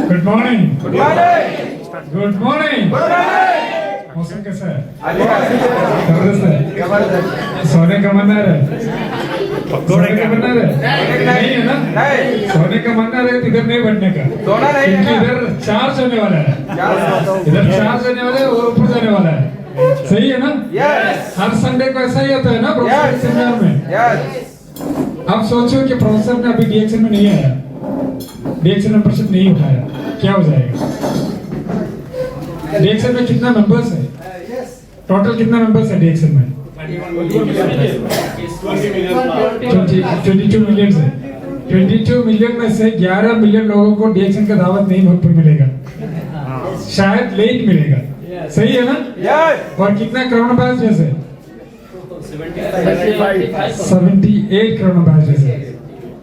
Good morning. Good morning. Good morning. मौसम कैसा है? जबरदस्त है। सोने का मन आ रहा है? सोने का मन आ रहा है? नहीं है ना? सोने का मन आ रहा है तो इधर नहीं बैठने का, सोना नहीं है क्योंकि इधर चार्ज होने वाला है। इधर चार्ज होने वाला है और ऊपर जाने वाला है। सही है ना? यस। हर संडे को ऐसा ही होता है ना प्रोफेसर के सेमिनार में? यस। आप सोचो कि प्रोफेसर ने अभी डीएक्शन में नहीं आया, डीएक्शन मेंबरशिप नहीं उठाया, क्या हो जाएगा? डीएक्शन में कितना मेंबर्स है? टोटल कितना मेंबर्स है डीएक्शन में? 22 मिलियन से 22 मिलियन में से 11 मिलियन लोगों को डीएक्शन का दावत नहीं भरपूर मिलेगा, शायद लेट मिलेगा। सही है ना? यस। और कितना कोरोना बैचेस है? 78 कोरोना बैचेस है।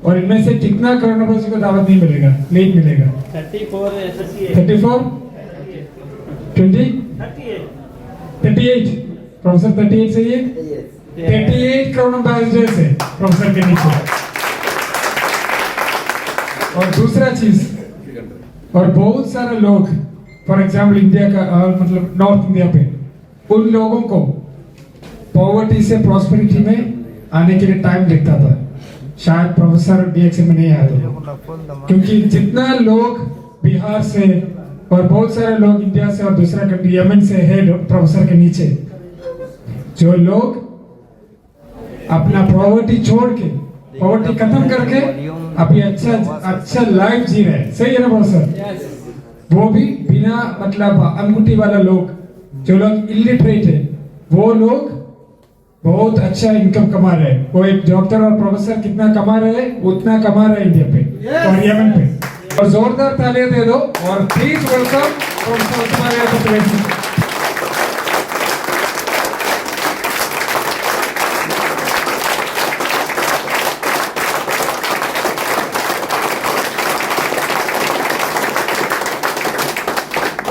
और इनमें से कितना कोरोना बैच को दावत नहीं मिलेगा, लेट मिलेगा? 34 20 38 प्रोफेसर 38 सही है? 38 कोरोना बैचेस है प्रोफेसर के नीचे। और दूसरा चीज, और बहुत सारे लोग फॉर एग्जाम्पल इंडिया का मतलब नॉर्थ इंडिया पे, उन लोगों को पॉवर्टी से प्रॉस्पेरिटी में आने के लिए टाइम लगता था, शायद प्रोफेसर डीएक्शन में नहीं आया था, क्योंकि जितना लोग बिहार से और बहुत सारे लोग इंडिया से और दूसरा कंट्री यमन से है प्रोफेसर के नीचे, जो लोग अपना पॉवर्टी छोड़ के, पॉवर्टी खत्म करके अभी अच्छा लाइफ जी रहे हैं। सही है ना प्रोफेसर? वो भी बिना मतलब अंगूठी वाला लोग, जो लोग इलिटरेट है, वो लोग बहुत अच्छा इनकम कमा रहे हैं। वो एक डॉक्टर और प्रोफेसर कितना कमा रहे हैं, उतना कमा रहे हैं इंडिया पे और यमन पे। और जोरदार तालियां दे दो और please welcome professor Usman Yadav.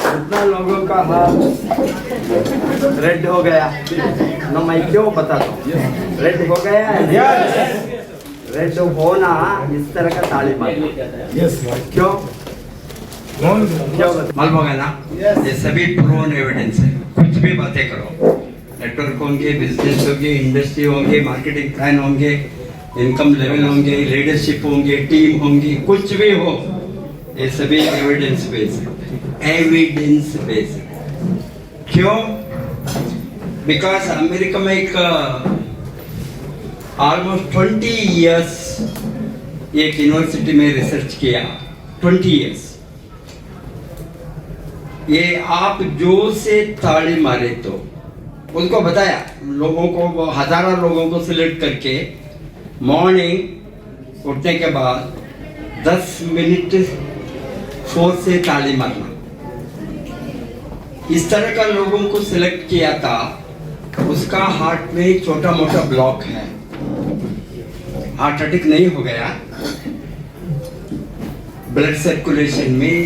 कितना लोगों का हाथ रेड हो गया ना, मैं क्यों बताता हूँ रेड हो गया है। रेड होना इस तरह का ताली मारना। क्यों मालूम होगा ना? ये सभी प्रूवन एविडेंस है। कुछ भी बातें करो, नेटवर्क होंगे, बिजनेस होंगे, इंडस्ट्री होंगे, मार्केटिंग प्लान होंगे, इनकम लेवल होंगे, लीडरशिप होंगे, टीम होंगी, कुछ भी हो, ये सभी एविडेंस बेस्ड है। एविडेंस बेस्ड क्यों? बिकॉज अमेरिका में एक ऑलमोस्ट 20 इयर्स एक यूनिवर्सिटी में रिसर्च किया, 20 इयर्स। ये आप जो से ताली मारे तो उनको बताया, लोगों को, हजारों लोगों को सिलेक्ट करके मॉर्निंग उठने के बाद 10 मिनट फोर्स से ताली मारना, इस तरह का लोगों को सिलेक्ट किया था। उसका हार्ट में छोटा मोटा ब्लॉक है, हार्ट अटैक नहीं हो गया, ब्लड सर्कुलेशन में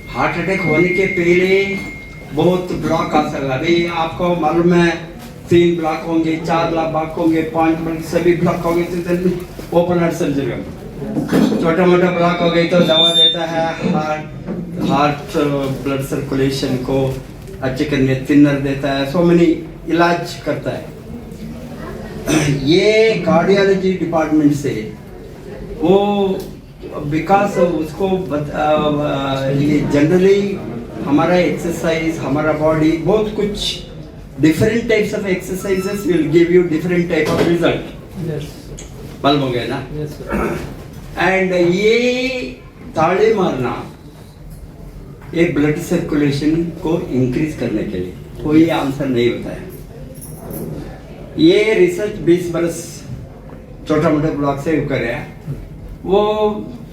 हार्ट अटैक होने के पहले बहुत ब्लॉक आ सकता। अभी आपको मालूम है 3 ब्लॉक होंगे, 4 ब्लॉक होंगे, 5 ब्लॉक, सभी ब्लॉक होंगे तो ओपन हार्ट सर्जरी। छोटा मोटा ब्लॉक हो गई तो दवा देता है, हार्ट ब्लड सर्कुलेशन को अच्छे करने थिनर देता है, सो मेनी इलाज करता है। ये कार्डियोलॉजी डिपार्टमेंट से वो विकास उसको ये जनरली हमारा एक्सरसाइज, हमारा बॉडी, बहुत कुछ different types of exercises will give you different type of result. मालूम हो गया ना? एंड ये ताड़े मारना एक ब्लड सर्कुलेशन को इंक्रीज करने के लिए, कोई आंसर नहीं बताया। ये रिसर्च 20 बरस छोटा मोटा ब्लॉक से करे, वो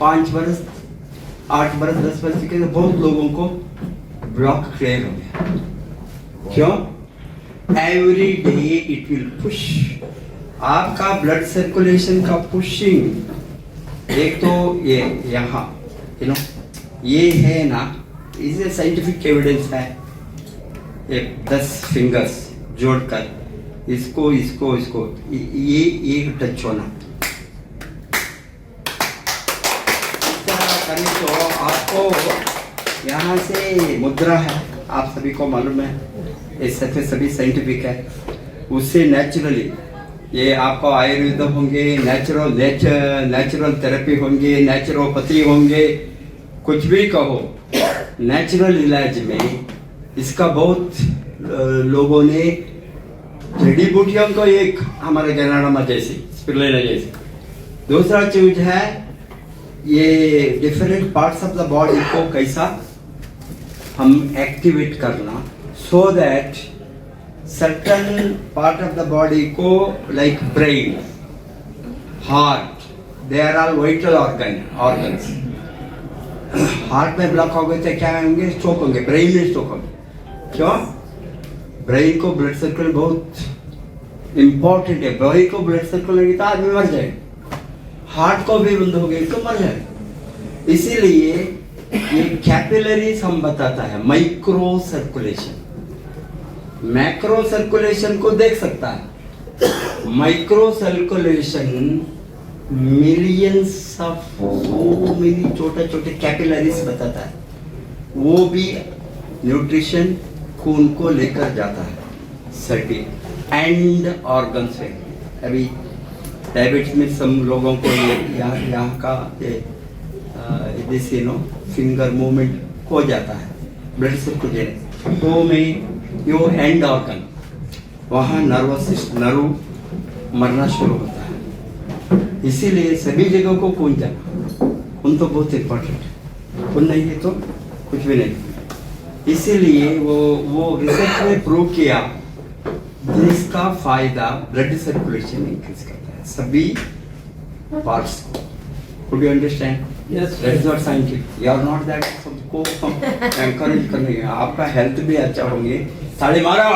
5 बरस, 8 बरस, 10 बरस के बहुत लोगों को ब्लॉक क्लियर हो गया। क्यों? Every day it will push आपका ब्लड सर्कुलेशन का पुशिंग। एक तो ये यहाँ ये है ना, इसे साइंटिफिक एविडेंस है। एक 10 फिंगर्स जोड़कर इसको इसको इसको ये एक टच होना, इस तरह करने तो आपको यहाँ से मुद्रा है, आप सभी को मालूम है, इस से सभी साइंटिफिक है। उससे नेचुरली ये आपको आयुर्वेद होंगे, नेचुरल थेरेपी होंगे, नेचुरोपैथी होंगे, कुछ भी कहो, नेचुरल इलाज में इसका बहुत लोगों ने जड़ी बूटियों को एक हमारे गनाडा जैसी स्पिरुलिना जैसी। दूसरा चीज है ये different parts of the body को कैसा हम एक्टिवेट करना, so that certain part of the body को like brain, heart, they are all vital organs. Heart में ब्लॉक हो गए तो क्या होंगे? स्ट्रोक होंगे, ब्रेन में स्ट्रोक होंगे। क्यों? ब्रेन को ब्लड सर्कुलेशन बहुत इंपॉर्टेंट है। ब्रेन को ब्लड सर्कुलेशन नहीं तो आदमी मर जाएगा। हार्ट को भी बंद हो गई तो मर जाएगा। इसीलिए ये कैपिलरीज हम बताता है, माइक्रो सर्कुलेशन। मैक्रो सर्कुलेशन को देख सकता है, micro circulation millions of so many छोटे छोटे कैपिलरीज बताता है। वो भी न्यूट्रिशन खून को लेकर जाता है सर्टी एंड ऑर्गन से। अभी डायबिटीज में सब लोगों को ये यहाँ का दिस फिंगर मूवमेंट हो जाता है, ब्लड सर्कुलेशन तो में यो एंड ऑर्गन, वहाँ नर्वस सिस्टम, नर्व मरना शुरू होता है। इसीलिए सभी जगह को खून जाना, खून तो बहुत इंपॉर्टेंट है, खून नहीं है तो कुछ भी नहीं। इसीलिए वो रिसर्च में प्रूव किया जिसका फायदा ब्लड सर्कुलेशन इंक्रीज करता है सभी पार्ट्स को। Could you understand? Yes. That is not scientific. You are not that सबको encourage करने हैं। आपका हेल्थ भी अच्छा होंगे। ताली मारो।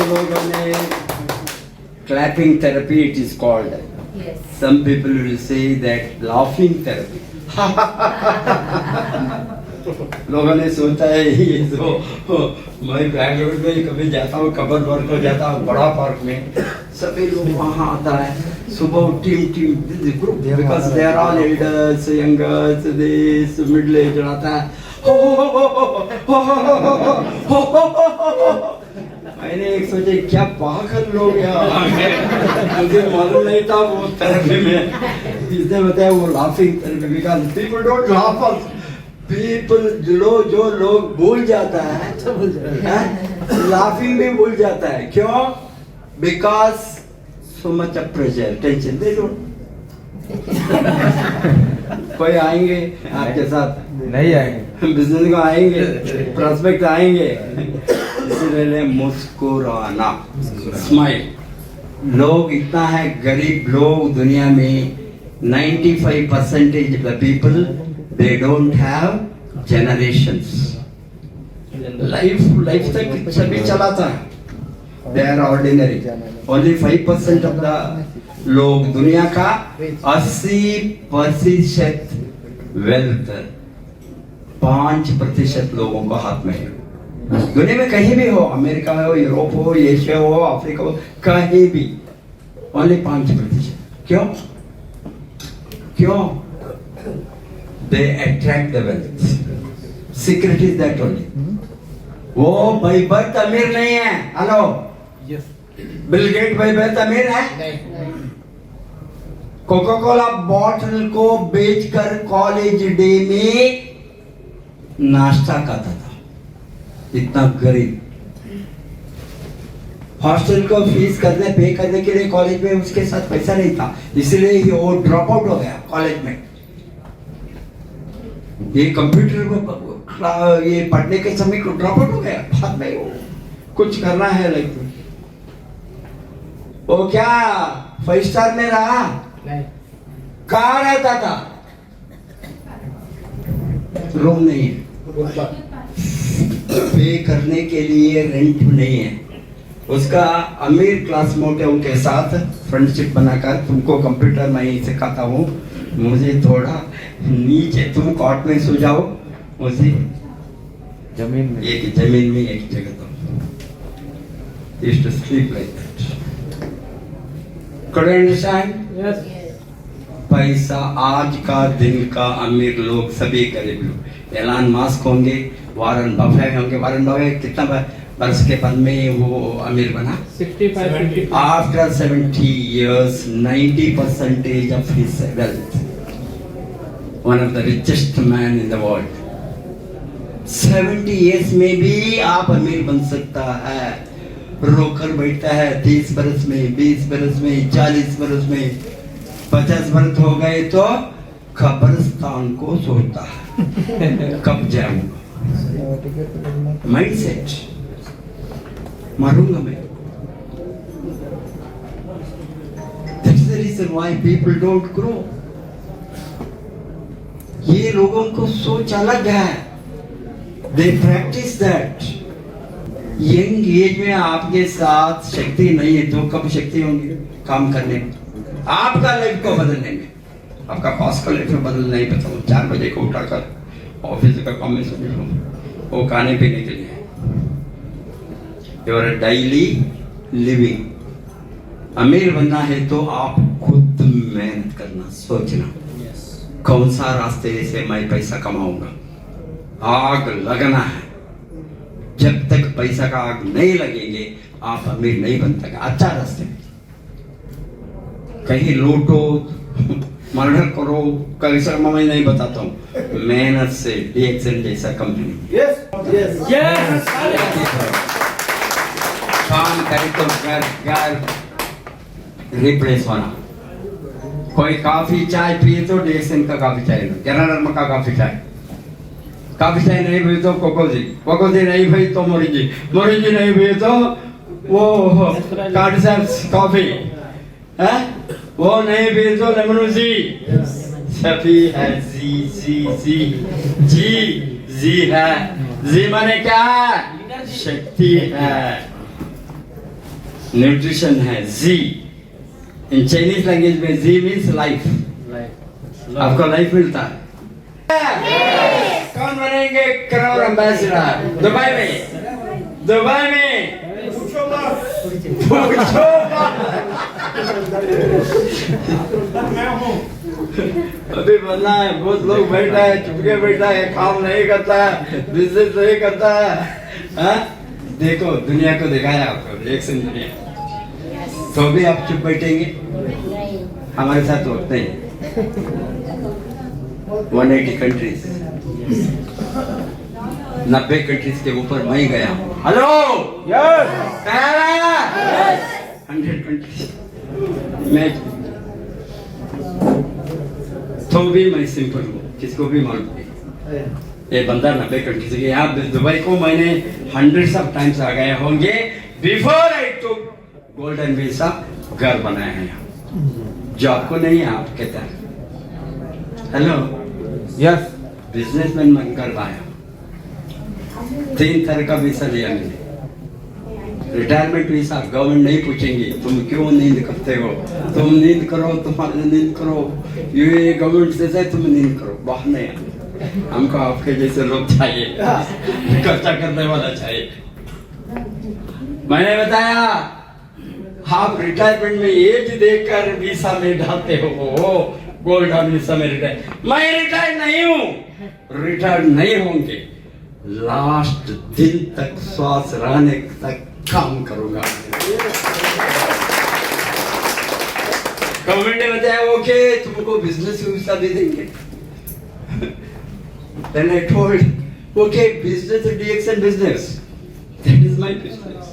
लोगों ने clapping therapy it is called. Yes. Some people will say that laughing therapy. लोगों ने सोचा है ये तो मैं बैंगलोर में कभी जाता हूँ, कबर वर्क हो जाता हूँ बड़ा पार्क में, सभी लोग वहाँ आता है सुबह team group, because they are all elders, youngers, this middle age आता है। मैंने एक सोचे क्या पागल लोग यहाँ, मुझे मालूम नहीं था वो थेरेपी में। इसने बताया वो laughing therapy, because people don't laugh, people जो लोग भूल जाता है, लाफिंग भी भूल जाता है। क्यों? Because so much of pressure, tension दे दो। कोई आएंगे आपके साथ? नहीं आएंगे। बिजनेस को आएंगे, प्रोस्पेक्ट आएंगे, इसलिए मुस्कुराना, स्माइल। लोग इतना है गरीब लोग दुनिया में, 95% of the people they don't have generations. Life तक सभी चलाता है, they are ordinary. Only 5% of the लोग, दुनिया का 80% वेल्थ 5% लोगों को हाथ में है। दुनिया में कहीं भी हो, अमेरिका हो, यूरोप हो, एशिया हो, अफ्रीका हो, कहीं भी ओनली 5%। क्यों? They attract the wealth. Secret is that only. वो भाई बर्थ अमीर नहीं है। हेलो, बिल गेट भाई बर्थ अमीर है? कोका कोला बॉटल को बेचकर कॉलेज डे में नाश्ता करता था, इतना गरीब। हॉस्टल को फीस पे करने के लिए कॉलेज में उसके साथ पैसा नहीं था, इसलिए वो ड्रॉप आउट हो गया कॉलेज में। ये कंप्यूटर ये पढ़ने के समय को ड्रॉप आउट हो गया, बाद में वो कुछ करना है लाइफ में। वो क्या 5 स्टार में रहा? नहीं। कहाँ रहता था? रूम नहीं है, पे करने के लिए रेंट नहीं है। उसका अमीर क्लासमेटों के साथ फ्रेंडशिप बनाकर, तुमको कंप्यूटर मैं ही सिखाता हूँ, मुझे थोड़ा नीचे तुम कॉट में सो जाओ, मुझे जमीन में एक जगह दो। Used to sleep like that. Could you understand? Yes. पैसा आज का दिन का अमीर लोग सभी गरीब लोग, एलन मस्क होंगे, वारन बफेट होंगे। वारन बफेट कितना बरस के बाद में वो अमीर बना? 65. After 70 years, 90% of his wealth, one of the richest man in the world. 70 years में भी आप अमीर बन सकता है। रोकर बैठता है 30 बरस में, 20 बरस में, 40 बरस में, 50 बरस हो गए तो कब्रिस्तान को सोचता है कब जाऊंगा। माइंडसेट, मरूंगा मैं। That's the reason why people don't grow. ये लोगों को सोच अलग है। They practice that. Young age में आपके साथ शक्ति नहीं है तो कब शक्ति होंगी काम करने में, आपका लाइफ को बदलने में। आपका बॉस का लाइफ में बदलना नहीं पता, 4 बजे को उठाकर ऑफिस का काम में समझ लो, वो खाने पीने के लिए। Your daily living. अमीर बनना है तो आप खुद मेहनत करना, सोचना कौन सा रास्ते से मैं पैसा कमाऊंगा। आग लगना है। जब तक पैसा का आग नहीं लगेंगे आप अमीर नहीं बन सकते। अच्छा रास्ते कहीं लूटो, मर्डर करो, कैसा मैं नहीं बताता हूँ। मेहनत से DXN जैसा कंपनी Yes. काम करे तो घर रिप्लेस होना। कोई काफी चाय पिए तो DXN का काफी चाय, कैनाडा का काफी चाय, काफी चाय नहीं पिए तो कोकोजी नहीं पिए तो मोरिंजी नहीं पिए तो वो कार्डिसेप्स कॉफी है, वो नहीं पिए तो लेमनूजी। सभी है जी है। जी माने क्या है? शक्ति है, न्यूट्रिशन है। जी इन चाइनीज लैंग्वेज में जी मीन्स लाइफ। आपको लाइफ मिलता है। कौन बनेंगे क्राउन एम्बेसडर दुबई में? पूछो अभी बनना है। बहुत लोग बैठा है, चुपके बैठा है, काम नहीं करता है, बिजनेस नहीं करता है। देखो दुनिया को दिखाया आपको, रिएक्शन दुनिया। तो भी आप चुप बैठेंगे? हमारे साथ वक्त नहीं। 180 कंट्रीज, 90 कंट्रीज के ऊपर मैं गया। हेलो यस 100 कंट्रीज में तो भी मैं सिंपल हूँ, किसको भी मालूम है। ये बंदा 90 कंट्री से यहाँ दुबई को मैंने 100 ऑफ टाइम्स आ गए होंगे। Before I took golden visa घर बनाया है यहाँ, जॉब को नहीं है आप कहते हैं। हेलो यस बिजनेसमैन बनकर आया। 3 तरह का वीसा लिया मैंने। रिटायरमेंट वीसा, गवर्नमेंट नहीं पूछेंगे तुम क्यों नींद करते हो, तुम नींद करो, तुम्हारे नींद करो, ये गवर्नमेंट से तुम नींद करो। बाहर नहीं, हमको आपके जैसे लोग चाहिए, खर्चा करने वाला चाहिए। मैंने बताया आप रिटायरमेंट में एज देखकर वीसा में डालते हो, गोल्डन वीसा में रिटायर। मैं रिटायर नहीं हूँ, रिटायर नहीं होंगे, लास्ट दिन तक श्वास रहने तक काम करूंगा। गवर्नमेंट ने बताया ओके तुमको बिजनेस वीसा भी देंगे। Then I told, okay, business and DXN business. That is my business.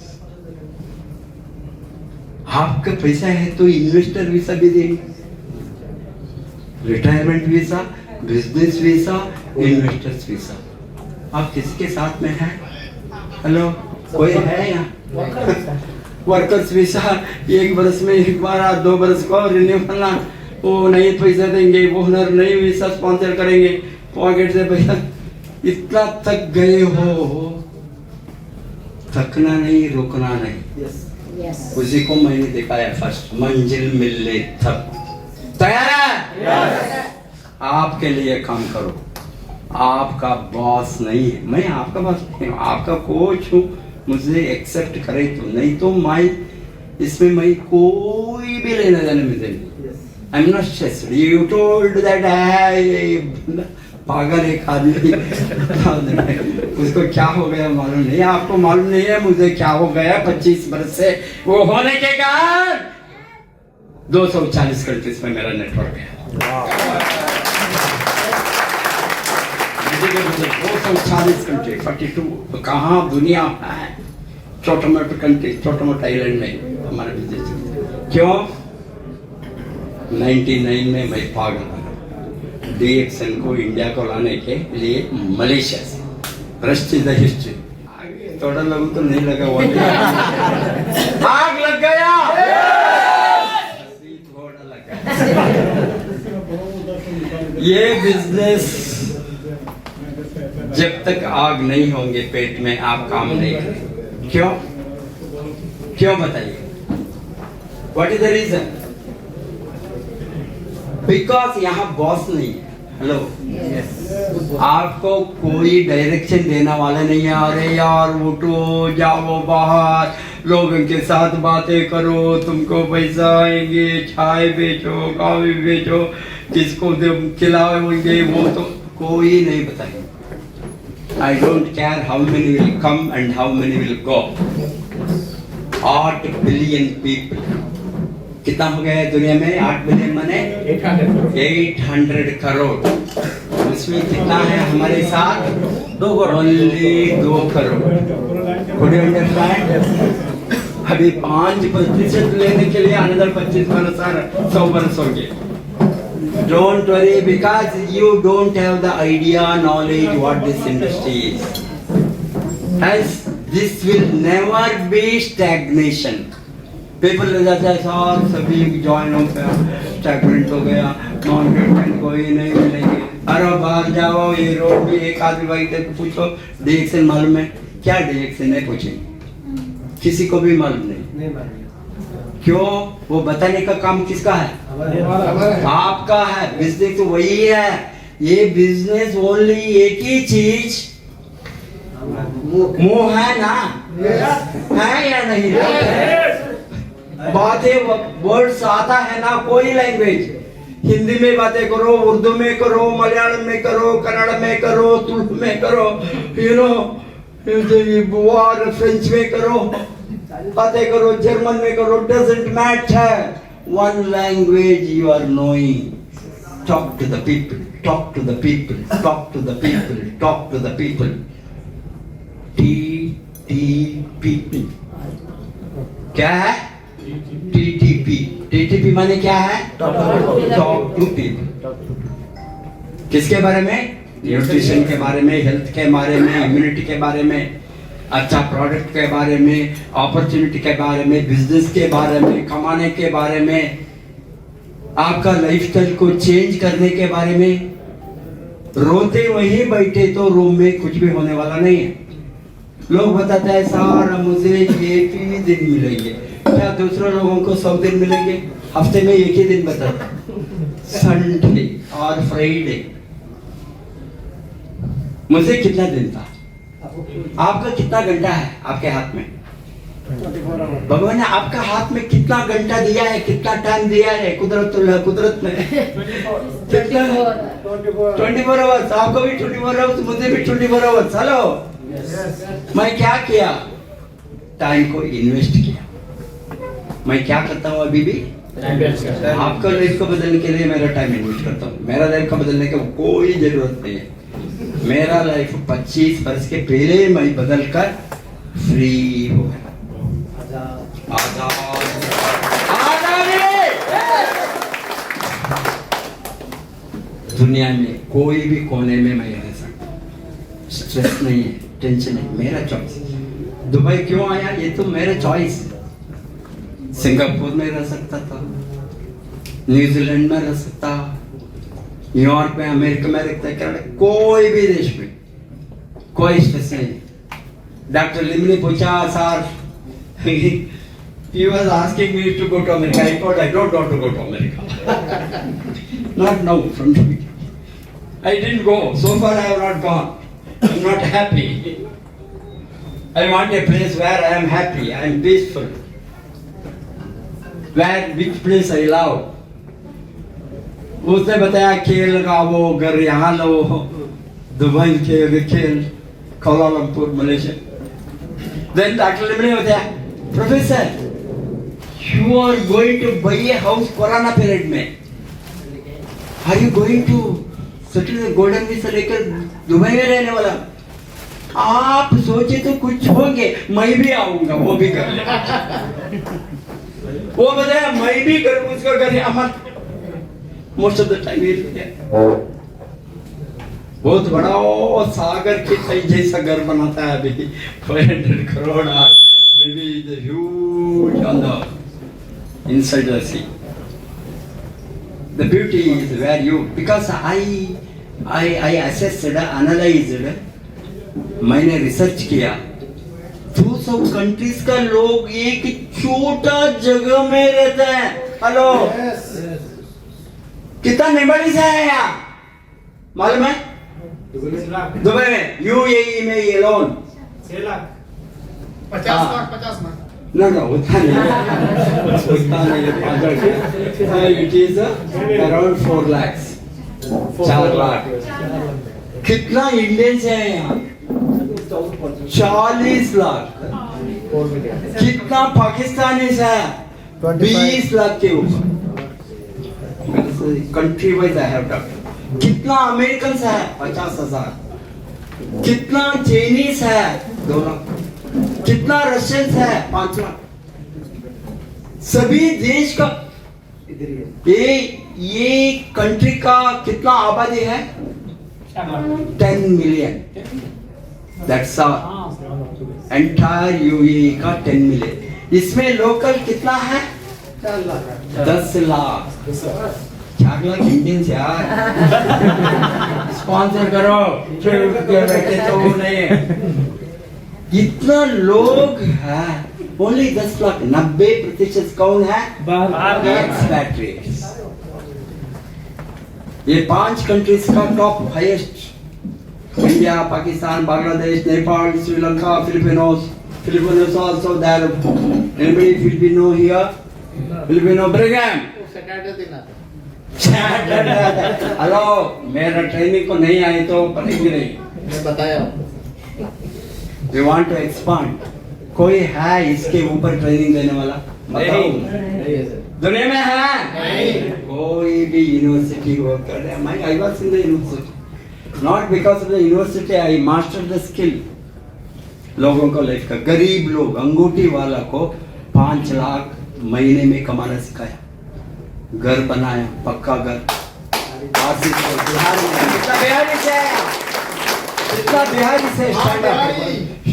आपका पैसा है तो इन्वेस्टर वीसा भी देंगे, retirement visa, business visa, investors visa. आप किसके साथ में हैं? हेलो कोई है यहाँ? वर्कर्स वीसा 1 बरस में 1 बार 2 बरस को रिन्यू करना, वो नहीं पैसा देंगे, वो हुनर नहीं वीसा स्पॉन्सर करेंगे, पॉकेट से पैसा। इतना थक गए हो, थकना नहीं, रुकना नहीं। उसी को मैंने दिखाया फर्स्ट, मंजिल मिलने तक। तैयार है? आपके लिए काम करो। आपका बॉस नहीं है, मैं आपका बॉस नहीं हूँ, आपका कोच हूँ। मुझे एक्सेप्ट करे तो, नहीं तो मैं इसमें मैं कोई भी लेना देना मुझे नहीं। I am not stressed. You told that पागल एक आदमी उसको क्या हो गया मालूम नहीं, आपको मालूम नहीं है मुझे क्या हो गया 25 वर्ष से। वो होने के कारण 240 कंट्रीज में मेरा नेटवर्क है। 240 कंट्री 42 कहाँ दुनिया है, छोटा मोटा कंट्री, छोटा मोटा आइलैंड में हमारे बिजनेस। क्यों 99 में मैं पागल बना DXN को इंडिया को लाने के लिए मलेशिया से। Rust is the history. थोड़ा लोगों तो नहीं लगा वो आग लग गया, थोड़ा लगा। ये बिजनेस जब तक आग नहीं होंगे पेट में आप काम नहीं करेंगे। क्यों क्यों बताइए? What is the reason? Because यहाँ बॉस नहीं है। हेलो, आपको कोई डायरेक्शन देने वाला नहीं है। अरे यार उठो जाओ बाहर, लोगों के साथ बातें करो, तुमको पैसा आएंगे, चाय बेचो, कॉफी बेचो, किसको खिलाओगे, वो तो कोई नहीं बताएंगे। I don't care how many will come and how many will go. 8 billion people. कितना हो गया है दुनिया में? 8 बिलियन माने 800 करोड़। उसमें कितना है हमारे साथ? 2 crore. Only 2 crore. Could you understand? अभी 5% लेने के लिए another 25 वर्ष और 100 वर्ष होंगे। Don't worry, because you don't have the idea, knowledge what this industry is. As this will never be stagnation. People ले जाते हैं सर सभी ज्वाइन हो गया, स्टैगनेंट हो गया, माउंटेन कोई नहीं मिलेंगे। अरे बाहर जाओ, ये रोड भी एक आदमी भाई तक पूछो DXN मालूम है क्या? DXN है पूछेंगे, किसी को भी मालूम नहीं। क्यों? वो बताने का काम किसका है? आपका है। बिजनेस तो वही है। ये बिजनेस ओनली एक ही चीज, मुंह है ना? है या नहीं? बातें वर्ड्स आता है ना, कोई लैंग्वेज। हिंदी में बातें करो, उर्दू में करो, मलयालम में करो, कन्नड़ में करो, तुर्क में करो, यू नो और फ्रेंच में करो, बातें करो, जर्मन में करो, doesn't matter. One language you are knowing. Talk to the people, talk to the people, talk to the people, talk to the people. TTP क्या है? TTP। TTP माने क्या है? Talk to people। किसके बारे में? न्यूट्रिशन के बारे में, हेल्थ के बारे में, इम्यूनिटी के बारे में, अच्छा प्रोडक्ट के बारे में, अपॉर्चुनिटी के बारे में, बिजनेस के बारे में, कमाने के बारे में, आपका लाइफस्टाइल को चेंज करने के बारे में। रोते वहीं बैठे तो रूम में कुछ भी होने वाला नहीं है। लोग बताते हैं सर मुझे एक ही दिन मिलेंगे, क्या दूसरे लोगों को 100 दिन मिलेंगे? हफ्ते में एक ही दिन बताता, संडे और फ्राइडे। मुझे कितना दिन था? आपका कितना घंटा है आपके हाथ में? भगवान ने आपका हाथ में कितना घंटा दिया है, कितना टाइम दिया है? कुदरत में 24 आवर्स। आपको भी 24 आवर्स, मुझे भी 24 आवर्स। हेलो, मैं क्या किया? टाइम को इन्वेस्ट किया। मैं क्या करता हूँ अभी भी? आपका लाइफ को बदलने के लिए मेरा टाइम इन्वेस्ट करता हूँ। मेरा लाइफ को बदलने की कोई जरूरत नहीं है। मेरा लाइफ 25 वर्ष के पहले मैं बदल कर फ्री हो गया। दुनिया में कोई भी कोने में मैं रह सकता, स्ट्रेस नहीं है, टेंशन नहीं, मेरा चॉइस। दुबई क्यों आया? ये तो मेरा चॉइस। सिंगापुर में रह सकता था, न्यूजीलैंड में रह सकता, न्यूयॉर्क में, अमेरिका में रहता है, कनाडा, कोई भी देश में कोई स्ट्रेस नहीं। डॉक्टर लिम ने पूछा sir, he was asking me to go to America. I thought I don't want to go to America. Not now, from the beginning. I didn't go. So far I have not gone. I'm not happy. I want a place where I am happy, I am peaceful. where which place I love. उसने बताया खेल का वो घर यहाँ लो, Dubai खेल, Kuala Lumpur Malaysia. Then Dr. Limne बताया, Professor, you are going to buy a house corona period में. Are you going to settle golden visa लेकर दुबई में रहने वाला? आप सोचे तो कुछ होंगे, मैं भी आऊंगा, वो भी कर ले. वो बताया मैं भी करूँ उसका घर अमन. Most of the time he is there. बहुत बड़ा वो सागर के सही जैसा घर बनाता है अभी 500 crore maybe the huge on the inside the sea. The beauty is where you, because I assessed, analyzed, मैंने रिसर्च किया 200 कंट्रीज का लोग एक छोटा जगह में रहते हैं. हेलो, कितना निबड़ी से है यहाँ मालूम है? दुबई में, यूएई में ये लोन 6 लाख 50 लाख No, उतना नहीं, उतना नहीं. It is around 4 lakhs, 4 lakh. कितना इंडियंस है यहाँ? 40 लाख. कितना पाकिस्तानी है? 20 लाख के ऊपर. Country wise I have done. कितना अमेरिकन है? 50,000. कितना चाइनीज है? 2 लाख. कितना रशियन है? 5 लाख. सभी देश का ये कंट्री का कितना आबादी है? 10 million. That's all. Entire UAE का 10 मिलियन. इसमें लोकल कितना है? 10 लाख. 4 लाख इंडियंस यार. स्पॉन्सर करो. बैठे तो नहीं. इतना लोग हैं. ओनली 10 लाख. 90% कौन है? एक्सपैट्रिएट्स. ये 5 कंट्रीज का top highest. India, Pakistan, Bangladesh, Nepal, Sri Lanka, Filipinos also there. Anybody Filipino here? Filipino Brigham. Hello, मेरा ट्रेनिंग को नहीं आई तो पढ़ेंगे नहीं. मैं बताया. We want to expand. कोई है इसके ऊपर ट्रेनिंग देने वाला? बताओ. नहीं है सर. दुनिया में है? कोई भी यूनिवर्सिटी वर्क कर रहा है. I was in the university. Not because of the university, I mastered the skill. लोगों को लेकर गरीब लोग, अंगूठी वाला को 5 लाख महीने में कमाना सिखाया. घर बनाया, पक्का घर. बिहारी से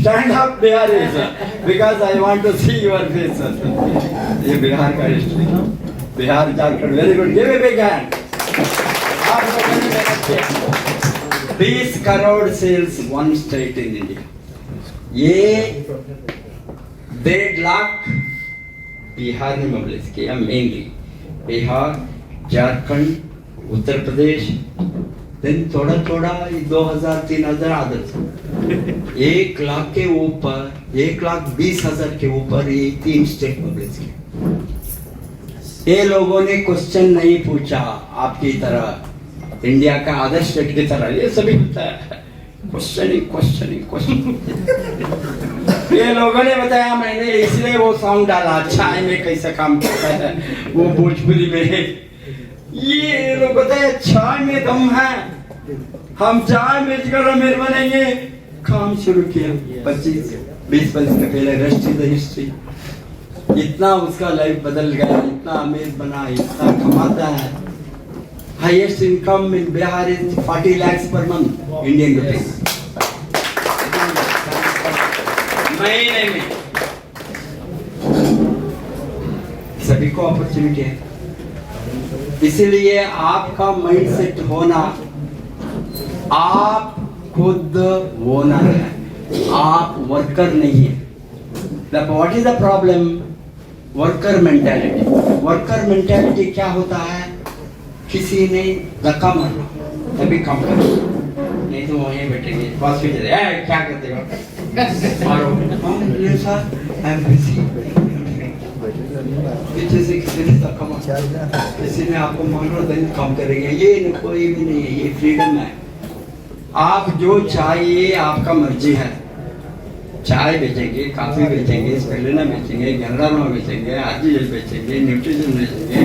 stand up बिहारी से, because I want to see your faces. ये बिहार का history. Bihar Jharkhand, very good. Give a big hand. आप लोगों ने मेहनत किया. 20 crore sales one state in India. ये 1.5 लाख बिहार ने मोबिलाइज किया. मेनली बिहार, झारखंड, उत्तर प्रदेश, देन थोड़ा 2000-3000 अदर. 1 लाख के ऊपर, 1,20,000 के ऊपर ये 3 स्टेट मोबिलाइज किया. ये लोगों ने क्वेश्चन नहीं पूछा आपकी तरह, इंडिया का अदर स्टेट की तरह. ये सभी होता है. क्वेश्चनिंग. ये लोगों ने बताया, मैंने इसलिए वो सॉन्ग डाला चाय में कैसा काम करता है वो भोजपुरी में. ये लोग बताया चाय में दम है, हम चाय बेचकर अमीर बनेंगे. काम शुरू किया 25-20 वर्ष पहले. Rest is the history. इतना उसका लाइफ बदल गया, इतना अमीर बना, इतना कमाता है. Highest income in Bihar is 40 lakhs per month, Indian rupees. महीने में. सभी को अपॉर्चुनिटी है. इसीलिए आपका माइंडसेट होना, आप खुद होना है. आप वर्कर नहीं है. What is the problem? Worker mentality. Worker mentality क्या होता है? किसी ने धक्का मारा तभी काम करो, नहीं तो वहीं बैठेंगे. बस फिर क्या करते हो? मारो. पीछे से किसी ने धक्का मारा, किसी ने आपको मारो दिन काम करेंगे, ये कोई भी नहीं है, ये फ्रीडम है। आप जो चाहिए आपका मर्जी है, चाय बेचेंगे, कॉफी बेचेंगे, स्पेलिना बेचेंगे, गंगारामा बेचेंगे, आजीज बेचेंगे, न्यूट्रिशन बेचेंगे,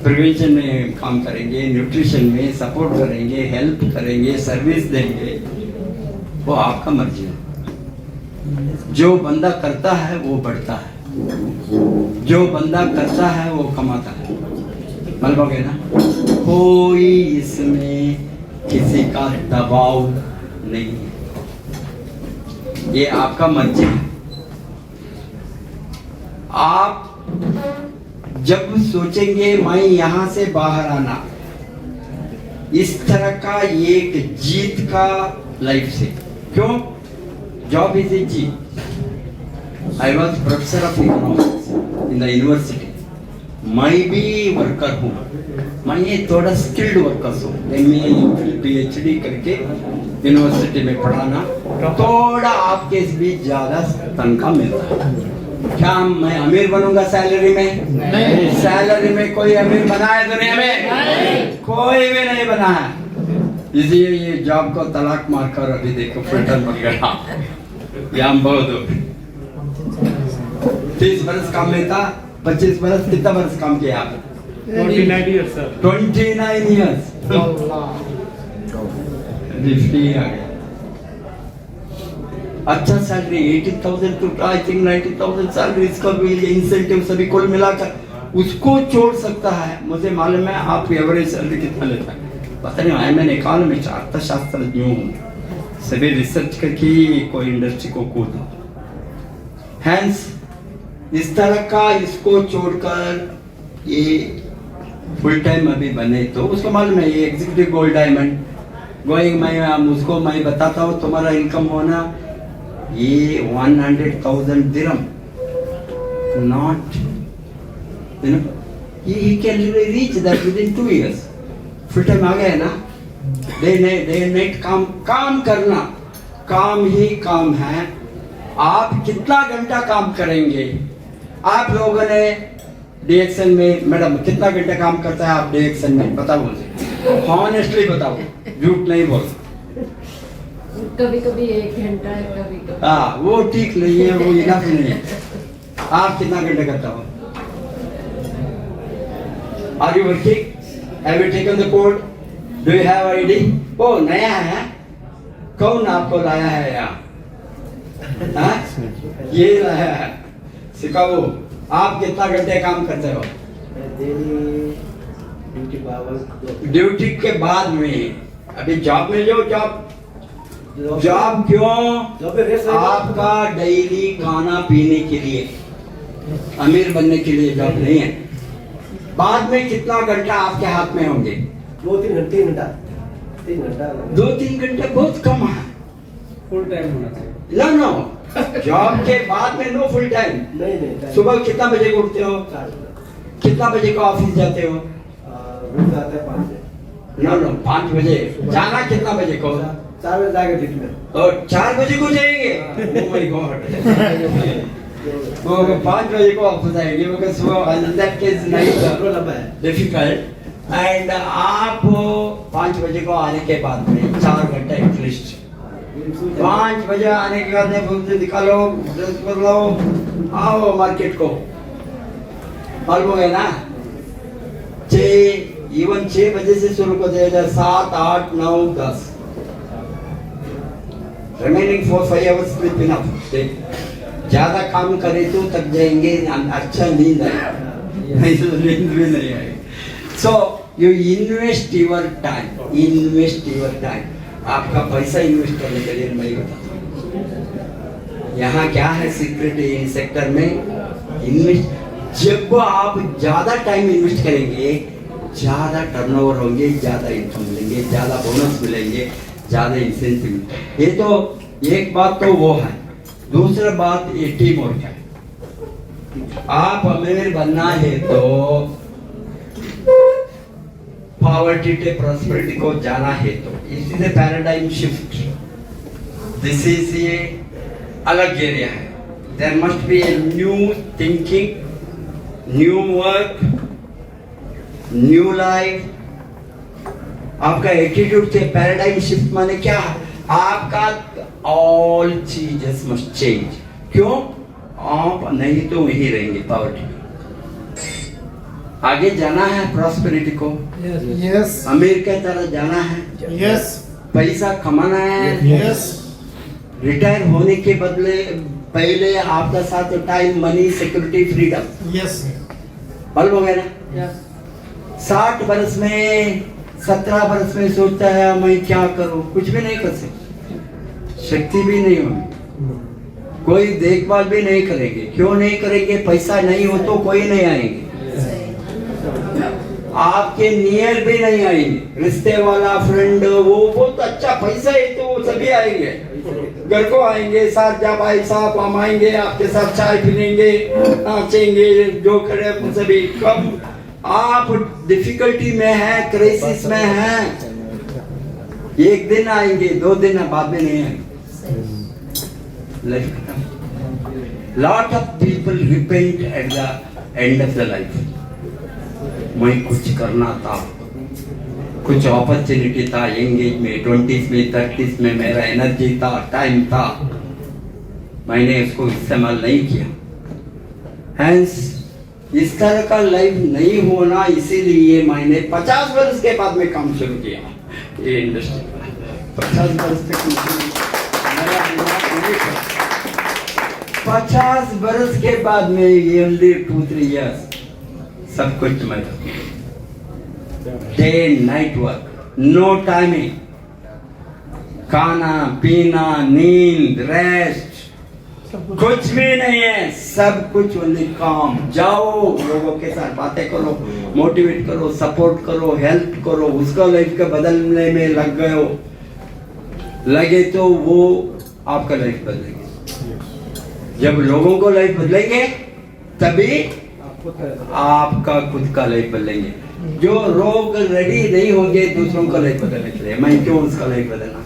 प्रिवेंशन में काम करेंगे, न्यूट्रिशन में सपोर्ट करेंगे, हेल्प करेंगे, सर्विस देंगे, वो आपका मर्जी है। जो बंदा करता है वो बढ़ता है, जो बंदा करता है वो कमाता है। मालूम ना, कोई इसमें किसी का दबाव नहीं है, ये आपका मर्जी है। आप जब सोचेंगे मैं यहां से बाहर आना, इस तरह का एक जीत का लाइफ से, क्यों? Job is a Jeet. I was professor of economics in the university, मैं भी वर्कर हूँ, मैं ये थोड़ा स्किल्ड वर्कर्स हूँ, MA PhD करके यूनिवर्सिटी में पढ़ाना, थोड़ा आपके भी ज्यादा तनख्वाह मिलता है। क्या मैं अमीर बनूंगा सैलरी में? नहीं। सैलरी में कोई अमीर बना है दुनिया में? नहीं। कोई भी नहीं बना है। इसलिए ये जॉब को तलाक मारकर अभी देखो फुल टाइम बन गया। यहाँ बहुत 30 बरस काम लेता, 25 बरस, कितना बरस काम किया आप? 29 years sir. 29 years। निफ्टी आ गया। अच्छा salary 80,000 to I think 90,000 salary, इसका भी इंसेंटिव सभी कुल मिलाकर उसको छोड़ सकता है। मुझे मालूम है आप एवरेज सैलरी कितना लेता है, पता नहीं। आई मैंने इकोनॉमिक्स अर्थशास्त्रज्ञ हूँ, सभी रिसर्च करके कोई इंडस्ट्री को कूदा। हैंस इस तरह का इसको छोड़कर ये फुल टाइम अभी बने तो उसको मालूम है ये एग्जीक्यूटिव गोल्ड डायमंड गोइंग, मैं उसको मैं बताता हूँ तुम्हारा इनकम होना ये 100,000 dirham, not you know, he can reach that within 2 years। Full time आ गया है ना, डे नाइट काम करना, काम ही काम है। आप कितना घंटा काम करेंगे? आप लोगों ने DXN में, मैडम कितना घंटा काम करता है आप DXN में? बताओ मुझे, हॉनेस्टली बताओ, झूठ नहीं बोल। कभी कभी 1 घंटा, कभी कभी। हाँ, वो ठीक नहीं है, वो इनफ नहीं है। आप कितना घंटे करता हो? Are you working? Have you taken the code? Do you have ID? ओ नया है, कौन आपको लाया है यहाँ? ये लाया है, सिखाओ। आप कितना घंटे काम करते हो? ड्यूटी के बाद में अभी जॉब में जो जॉब क्यों? आपका डेली खाना पीने के लिए, अमीर बनने के लिए जॉब नहीं है। बाद में कितना घंटा आपके हाथ में होंगे? 2-3 घंटा 2-3 घंटे बहुत कम है। फुल टाइम होना चाहिए। नो, जॉब के बाद में नो फुल टाइम। नहीं। सुबह कितना बजे को उठते हो? 4 कितना बजे को ऑफिस जाते हो? रुक जाता है 5 बजे। नो 5 बजे जाना, कितना बजे को? 4 बजे जाएगा दिन में। और 4 बजे को जाएंगे? ओह माय गॉड, वो 5 बजे को ऑफिस आएंगे, मगर सुबह दैट केस नहीं डिफिकल्ट। एंड आप 5 बजे को आने के बाद में 4 घंटे एटलीस्ट, 5 बजे आने के बाद में निकालो, ड्रेस बदलो, आओ मार्केट को। मालूम है ना, 6 बजे से शुरू कर देगा, 7, 8, 9, 10 रिमेनिंग 4-5 आवर्स स्लीप इनफ। ज्यादा काम करे तो थक जाएंगे, अच्छा नींद आएगा, नहीं तो नींद भी नहीं आएगी। So you invest your time, आपका पैसा इन्वेस्ट करने के लिए मैं बताता हूँ। यहाँ क्या है सीक्रेट इन सेक्टर में? इन्वेस्ट, जब आप ज्यादा टाइम इन्वेस्ट करेंगे, ज्यादा टर्नओवर होंगे, ज्यादा इनकम मिलेंगे, ज्यादा बोनस मिलेंगे, ज्यादा इंसेंटिव। ये तो एक बात तो वो है। दूसरा बात ये टीम वर्क है। आप अमीर बनना है तो पॉवर्टी से प्रॉस्पेरिटी को जाना है तो इस is a paradigm shift. This is a अलग एरिया है। There must be a new thinking new work, new life, आपका एटीट्यूड से पैराडाइम शिफ्ट माने क्या? आपका ऑल चीजेस मस्ट चेंज। क्यों? आप नहीं तो वहीं रहेंगे पॉवर्टी में। आगे जाना है प्रॉस्पेरिटी को, Yes. अमीर के तरह जाना है, Yes. पैसा कमाना है, Yes. रिटायर होने के बदले पहले आपका साथ time, money, security, freedom, Yes. मालूम हो गया ना? Yes. 60 बरस में, 17 बरस में सोचता है मैं क्या करूं, कुछ भी नहीं कर सकते, शक्ति भी नहीं होगी, कोई देखभाल भी नहीं करेंगे। क्यों नहीं करेंगे? पैसा नहीं हो तो कोई नहीं आएंगे, आपके नियर भी नहीं आएंगे। रिश्ते वाला, फ्रेंड, वो बहुत अच्छा पैसा है तो वो सभी आएंगे, घर को आएंगे, साथ जा भाई साहब हम आएंगे, आपके साथ चाय पीएंगे, नाचेंगे, जो करे सभी। कब आप डिफिकल्टी में है, क्राइसिस में है, एक दिन आएंगे, 2 दिन बाद में नहीं आएंगे, लाइफ खत्म। Lot of people repent at the end of the life. मैं कुछ करना था, कुछ अपॉर्चुनिटी था, एंगेज में, 20s में, 30s में मेरा एनर्जी था, टाइम था, मैंने उसको इस्तेमाल नहीं किया। हैंस इस तरह का लाइफ नहीं होना, इसीलिए मैंने 50 वर्ष के बाद में काम शुरू किया ये इंडस्ट्री में। 50 वर्ष तक मेरा दिमाग नहीं था। 50 वर्ष के बाद में ये ओनली 2-3 इयर्स सब कुछ मैं day and night work, no timing, खाना पीना, नींद, रेस्ट, कुछ भी नहीं है, सब कुछ ओनली काम। जाओ लोगों के साथ बातें करो, मोटिवेट करो, सपोर्ट करो, हेल्प करो, उसका लाइफ का बदलने में लग गए हो, लगे तो वो आपका लाइफ बदलेंगे। जब लोगों को लाइफ बदलेंगे तभी आपका खुद का लाइफ बदलेंगे। जो लोग रेडी नहीं होंगे दूसरों का लाइफ बदलने के लिए, मैं क्यों उसका लाइफ बदलना?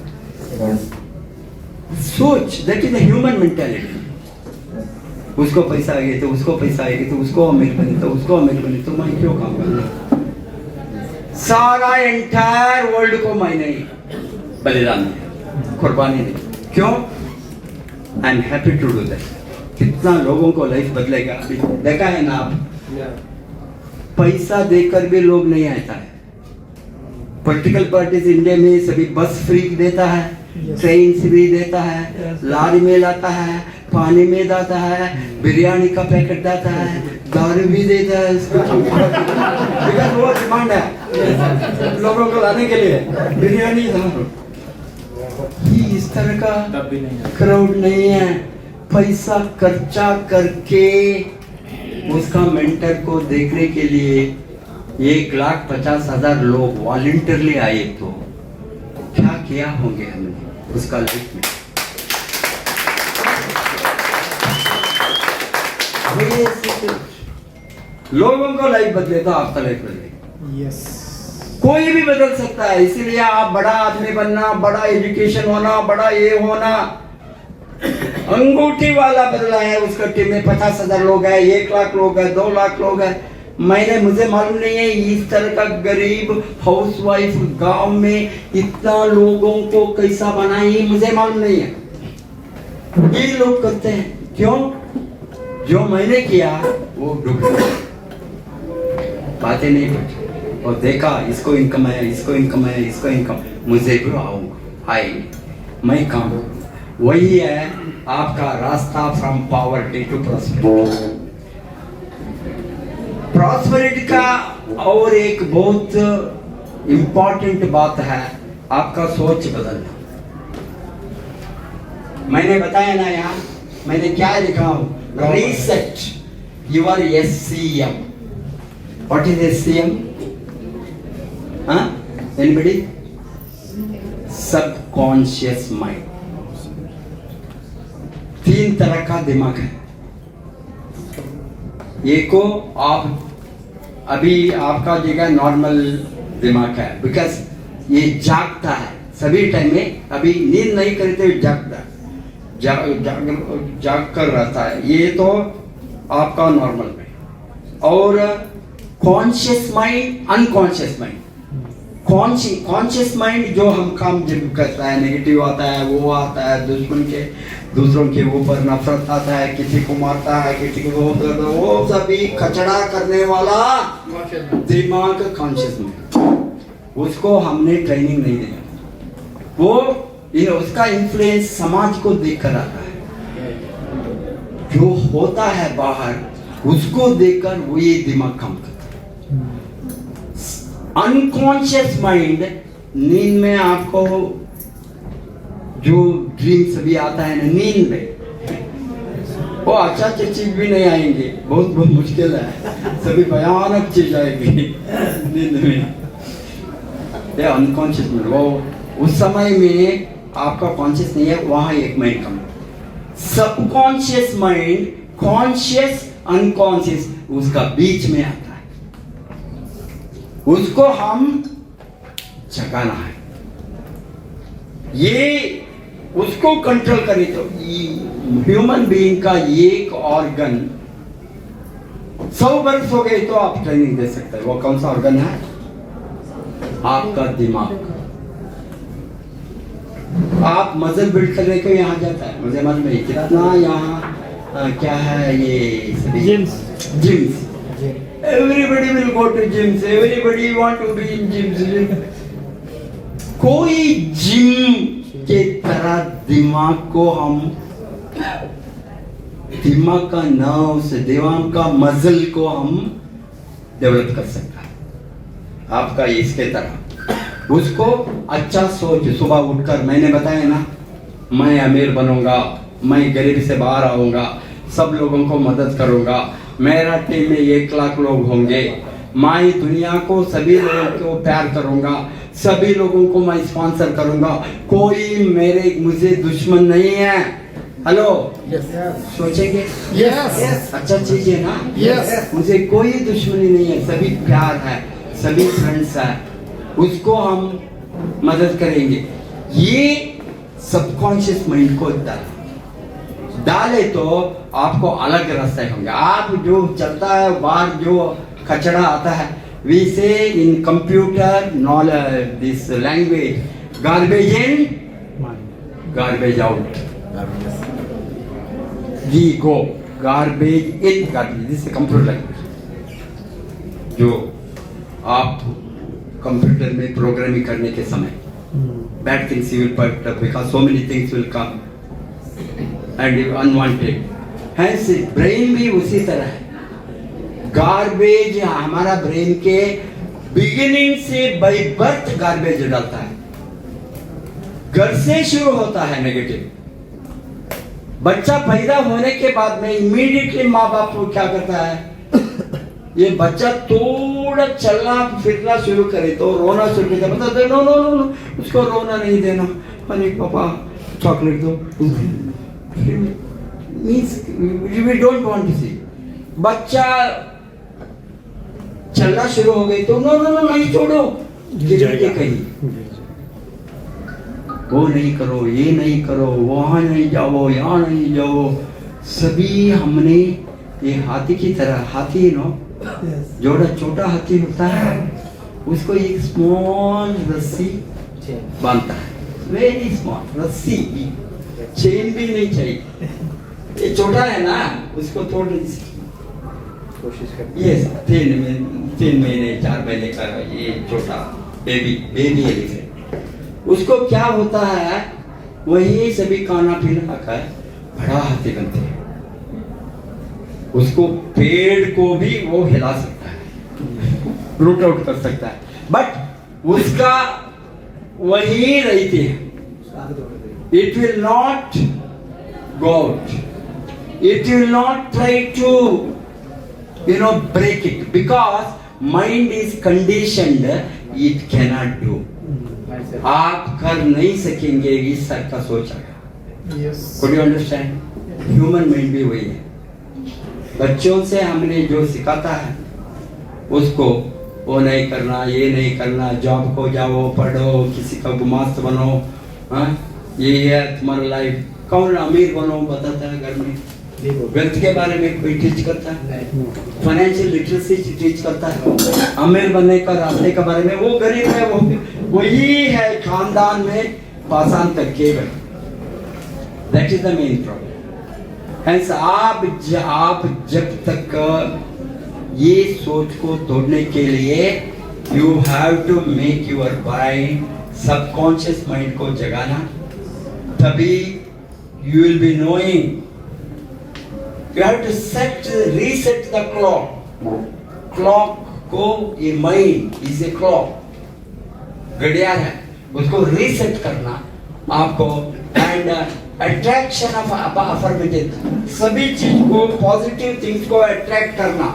सोच, that is the human mentality. उसको पैसा आएगा तो उसको पैसा आएगा तो उसको अमीर बने तो उसको अमीर बने तो मैं क्यों काम करना? सारा एंटायर वर्ल्ड को मैंने बलिदान दिया, कुर्बानी दी। क्यों? I am happy to do that. कितना लोगों को लाइफ बदलेगा अभी देखा है ना आप? पैसा देकर भी लोग नहीं आता है। पॉलिटिकल पार्टीज इंडिया में सभी बस फ्री देता है, ट्रेन फ्री देता है, लारी में लाता है, पानी में देता है, बिरयानी का पैकेट देता है, दारू भी देता है उसको। बिकॉज़ वो डिमांड है लोगों को लाने के लिए बिरयानी। इस तरह का क्राउड नहीं है। पैसा खर्चा करके उसका मेंटर को देखने के लिए 1,50,000 लोग वॉलंटियरली आए तो क्या किया होंगे हमने उसका लाइफ में? लोगों को लाइफ बदले तो आपका लाइफ बदलेगा। Yes. कोई भी बदल सकता है, इसीलिए आप बड़ा आदमी बनना, बड़ा एजुकेशन होना, बड़ा ये होना। अंगूठी वाला बदला है, उसका टीम में 50,000 लोग है, 1,00,000 लोग है, 2,00,000 लोग है। मुझे मालूम नहीं है इस तरह का गरीब हाउसवाइफ गांव में इतना लोगों को कैसा बनाई, मुझे मालूम नहीं है। ये लोग करते हैं। क्यों? जो मैंने किया वो बातें नहीं पड़ी और देखा इसको इनकम है, इसको इनकम है, इसको इनकम, मुझे भी आऊंगा, आएंगे, मैं काम। वही है आपका रास्ता from poverty to prosperity. Prosperity का और एक बहुत इंपॉर्टेंट बात है आपका सोच बदलना। मैंने बताया ना, यहाँ मैंने क्या लिखा हूं? Reset your SCM। What is SCM? Anybody? Subconscious mind. 3 तरह का दिमाग है। एक को आप अभी आपका जगह नॉर्मल दिमाग है, बिकॉज ये जागता है सभी टाइम में, अभी नींद नहीं करते जागता है, जाग कर रहता है। ये तो आपका नॉर्मल में। और conscious mind, unconscious mind. Conscious mind जो हम काम जब करता है, नेगेटिव आता है, वो आता है, दूसरों के ऊपर नफरत आता है, किसी को मारता है, किसी को वो सभी कचड़ा करने वाला दिमाग, कॉन्शियस माइंड, उसको हमने ट्रेनिंग नहीं दिया। वो ये उसका इन्फ्लुएंस समाज को देखकर आता है, जो होता है बाहर उसको देखकर वो ये दिमाग काम करता है। अनकॉन्शियस माइंड, नींद में आपको जो ड्रीम सभी आता है ना नींद में, वो अच्छा चीज भी नहीं आएंगे, बहुत मुश्किल है, सभी भयानक चीज आएगी नींद में। ये अनकॉन्शियस माइंड, वो उस समय में आपका कॉन्शियस नहीं है, वहां एक माइंड कम। सबकॉन्शियस माइंड, कॉन्शियस, अनकॉन्शियस, उसका बीच में आता है, उसको हम जगाना है। ये उसको कंट्रोल करें तो ह्यूमन बीइंग का एक ऑर्गन 100 वर्ष हो गए तो आप ट्रेनिंग दे सकते हैं। वो कौन सा ऑर्गन है? आपका दिमाग। आप मसल बिल्ड करने को यहाँ जाता है, मुझे मालूम है कितना यहाँ क्या है ये gyms. Everybody will go to gyms, everybody want to be in gyms. कोई जिम के तरह दिमाग को हम, दिमाग का नर्व्स, दिमाग का मसल को हम डेवलप कर सकते हैं। आपका इसके तरह उसको अच्छा सोच, सुबह उठकर मैंने बताया ना, मैं अमीर बनूंगा, मैं गरीबी से बाहर आऊंगा, सब लोगों को मदद करूंगा, मेरा टीम में 1 लाख लोग होंगे, मैं दुनिया को सभी लोगों को प्यार करूंगा, सभी लोगों को मैं स्पॉन्सर करूंगा, कोई मुझे दुश्मन नहीं है। हेलो, सोचेंगे? यस। अच्छा चीज है ना? यस। मुझे कोई दुश्मनी नहीं है, सभी प्यार है, सभी फ्रेंड्स है, उसको हम मदद करेंगे। ये सबकॉन्शियस माइंड को डाले तो आपको अलग रास्ते होंगे। आप जो चलता है बाहर, जो कचरा आता है, we say in computer knowledge, this language, garbage in, garbage out. We go garbage in, garbage. This is computer language. जो आप कंप्यूटर में प्रोग्रामिंग करने के समय bad things you will put up because so many things will come and unwanted. Hence brain भी उसी तरह है। गार्बेज हमारा ब्रेन के बिगिनिंग से बाय बर्थ गार्बेज डालता है, घर से शुरू होता है नेगेटिव। बच्चा पैदा होने के बाद में इमीडिएटली माँ बाप को क्या करता है, ये बच्चा थोड़ा चलना फिरना शुरू करे तो रोना शुरू करता है, मतलब नो नो नो नो, उसको रोना नहीं देना, अरे पापा चॉकलेट दो, means we don't want to see. बच्चा चलना शुरू हो गई तो नो नो नो नहीं छोड़ो, गिर के कहीं वो नहीं करो, ये नहीं करो, वहां नहीं जाओ, यहाँ नहीं जाओ। सभी हमने ये हाथी की तरह, हाथी नो जोड़ा छोटा हाथी होता है, उसको एक स्मॉल रस्सी बांधता है, वेरी स्मॉल रस्सी, चेन भी नहीं चाहिए, ये छोटा है ना, उसको थोड़ी कोशिश कर। ये 3 महीने 4 महीने का ये छोटा बेबी एलिफेंट, उसको क्या होता है, वही सभी खाना पीना खाकर बड़ा हाथी बनते हैं। उसको पेड़ को भी वो हिला सकता है, रूट आउट कर सकता है, बट उसका वही रहती है, it will not go out, it will not try to break it, because mind is conditioned, it cannot do. आप कर नहीं सकेंगे, इस सर का सोच आएगा। Yes. Could you understand? Human mind भी वही है। बच्चों से हमने जो सिखाता है उसको वो नहीं करना, ये नहीं करना, जॉब को जाओ, पढ़ो, किसी का गुमास्त बनो, हाँ ये है तुम्हारा लाइफ। कौन अमीर बनो बताता है घर में, वेल्थ के बारे में कोई टीच करता है? फाइनेंशियल लिटरेसी टीच करता है? अमीर बनने का रास्ते के बारे में? वो गरीब है, वो वही है खानदान में पासान करके बैठे। That is the main problem. Hence आप जब तक ये सोच को तोड़ने के लिए you have to make your mind, subconscious mind को जगाना, तभी you will be knowing. You have to reset the clock. Clock को ये mind is a clock. घड़ियाल है, उसको reset करना आपको, and attraction of affirmative. सभी चीज को positive things को attract करना,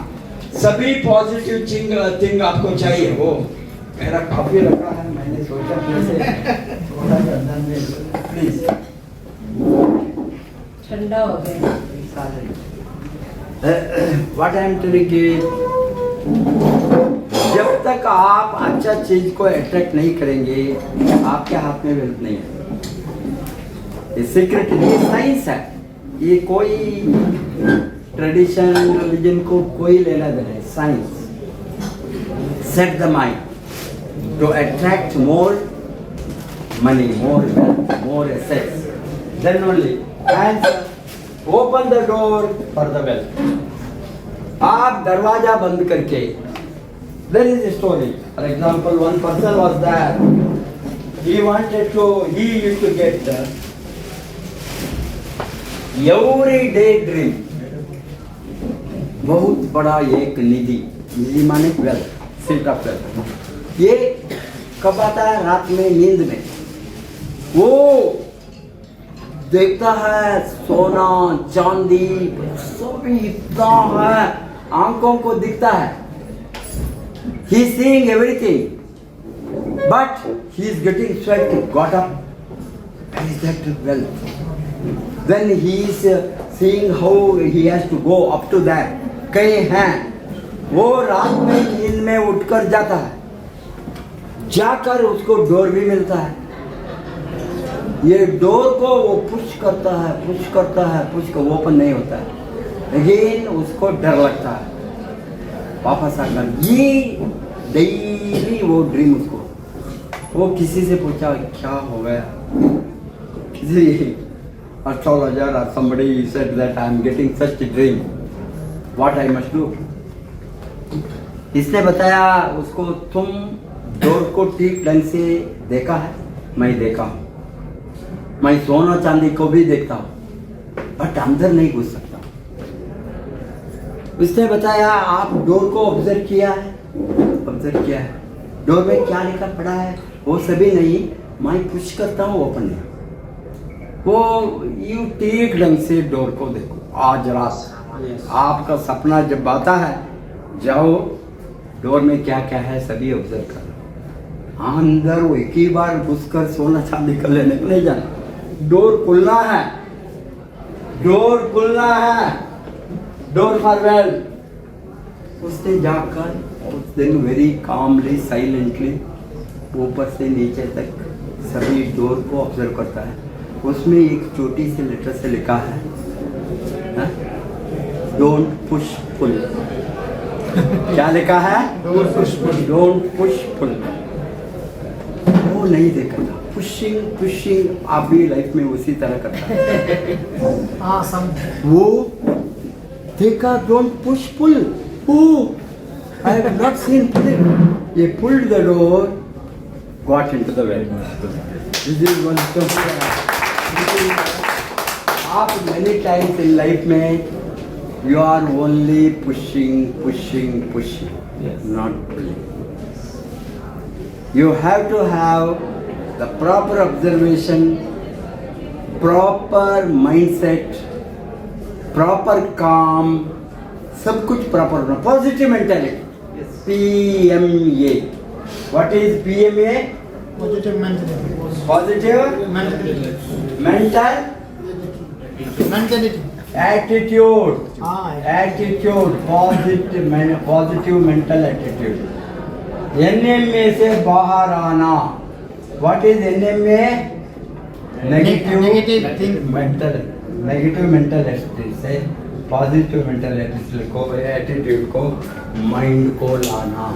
सभी positive thing आपको चाहिए। वो मेरा काफी लगा है, मैंने सोचा थोड़ा सा प्लीज ठंडा हो गया। What I am telling you, जब तक आप अच्छा चीज को अट्रैक्ट नहीं करेंगे, आपके हाथ में वेल्थ नहीं है। ये सीक्रेट, ये साइंस है, ये कोई ट्रेडिशन रिलीजन को कोई लेना देना है। Science set the mind to attract more money, more wealth, more assets, then only and open the door for the wealth. आप दरवाजा बंद करके, there is a story. For example, one person was there. He used to get every day dream. बहुत बड़ा एक निधि माने wealth, seat of wealth. ये कब आता है? रात में, नींद में। वो देखता है सोना चांदी सभी इतना है, आंखों को दिखता है। He is seeing everything, but he is getting sweat, got up, and is that wealth? Then he is seeing how he has to go up to that. कहीं हैं, वो रात में नींद में उठकर जाता है, जाकर उसको डोर भी मिलता है। ये डोर को वो पुश करता है, पुश को ओपन नहीं होता है। अगेन उसको डर लगता है वापस आकर। ये डेली वो ड्रीम उसको, वो किसी से पूछा क्या हो गया, किसी astrologer or somebody said that I am getting such a dream, what I must do? इसने बताया उसको, तुम डोर को ठीक ढंग से देखा है? मैं देखा हूँ, मैं सोना चांदी को भी देखता हूँ, बट अंदर नहीं घुस सकता। उसने बताया आप डोर को ऑब्जर्व किया है? डोर में क्या लिखा पड़ा है वो सभी नहीं, मैं पुश करता हूँ, ओपन नहीं। वो यू ठीक ढंग से डोर को देखो। आज रात आपका सपना जब आता है, जाओ डोर में क्या क्या है सभी ऑब्जर्व करो। अंदर वो एक ही बार घुसकर सोना चांदी कर लेने को नहीं जाना। डोर खुलना है, डोर फॉर वेल्थ। उसने जाकर उस दिन वेरी कामली साइलेंटली ऊपर से नीचे तक सभी डोर को ऑब्जर्व करता है। उसमें एक छोटी सी लेटर से लिखा है, डोंट पुश पुल। क्या लिखा है? Don't push pull. वो नहीं देखा था। पुशिंग आप भी लाइफ में उसी तरह करता है। वो देखा don't push pull. I have not seen pulling. ये pulled the door, got into the well. This is one of many times in life में you are only pushing, not pulling. You have to have the proper observation, proper mindset, proper calm, सब कुछ proper होना। Positive mentality, PMA. What is PMA? Positive mentality. Positive mental Mentality. attitude. Attitude. Positive mental attitude. NMA से बाहर आना। What is NMA? Negative think. mental negative mental attitude से positive mental attitude को mind को लाना,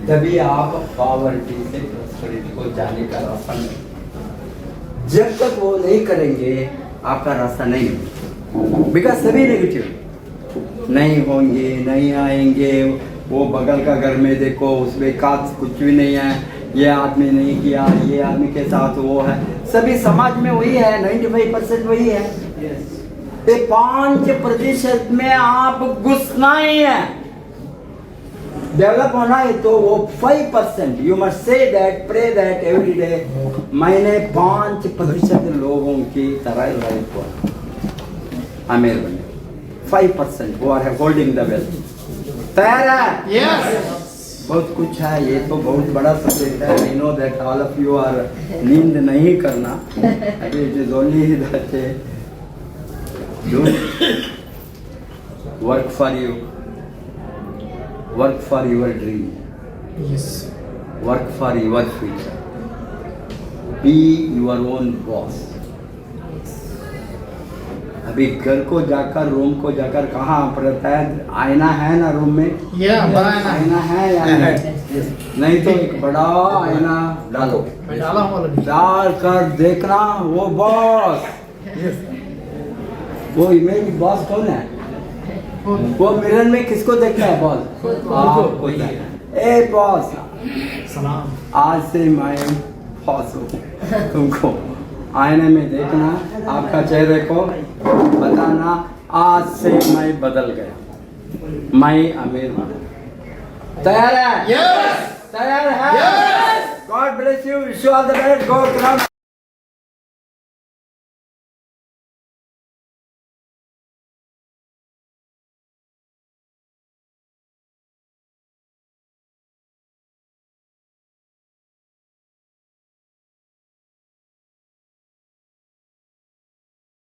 तभी आप पॉवर्टी से प्रॉस्पेरिटी को जाने का रास्ता नहीं। जब तक वो नहीं करेंगे आपका रास्ता नहीं होगा, बिकॉज सभी नेगेटिव नहीं होंगे, नहीं आएंगे। वो बगल का घर में देखो, उसमें खास कुछ भी नहीं है, ये आदमी नहीं किया, ये आदमी के साथ वो है, सभी समाज में वही है, 95% वही है। ये 5% में आप घुसना ही है, डेवलप होना है तो वो 5%। You must say that, pray that every day, मैंने 5% लोगों की तरह लाइफ को अमीर बने। 5% वो आर होल्डिंग द वेल्थ। तैयार है? Yes. बहुत कुछ है, ये तो बहुत बड़ा सब्जेक्ट है। I know that all of you are नींद नहीं करना, अभी it is only that do work for you, work for your dream, Yes. Work for your future, be your own boss. अभी घर को जाकर, रूम को जाकर कहाँ पड़ता है, आईना है ना रूम में? Yeah, banana. आईना है या नहीं? नहीं तो एक बड़ा आईना डालो, मैं डाला हूँ already. डाल कर देखना वो बॉस, वो इमेज बॉस कौन है? वो मिरर में किसको देखता है बॉस? आपको। ए बॉस, सलाम. आज से मैं बॉस हूँ, तुमको आईने में देखना, आपका चेहरे को बताना, आज से मैं बदल गया, मैं अमीर बना। तैयार है? Yes. तैयार है? Yes. God bless you, wish you all the best, go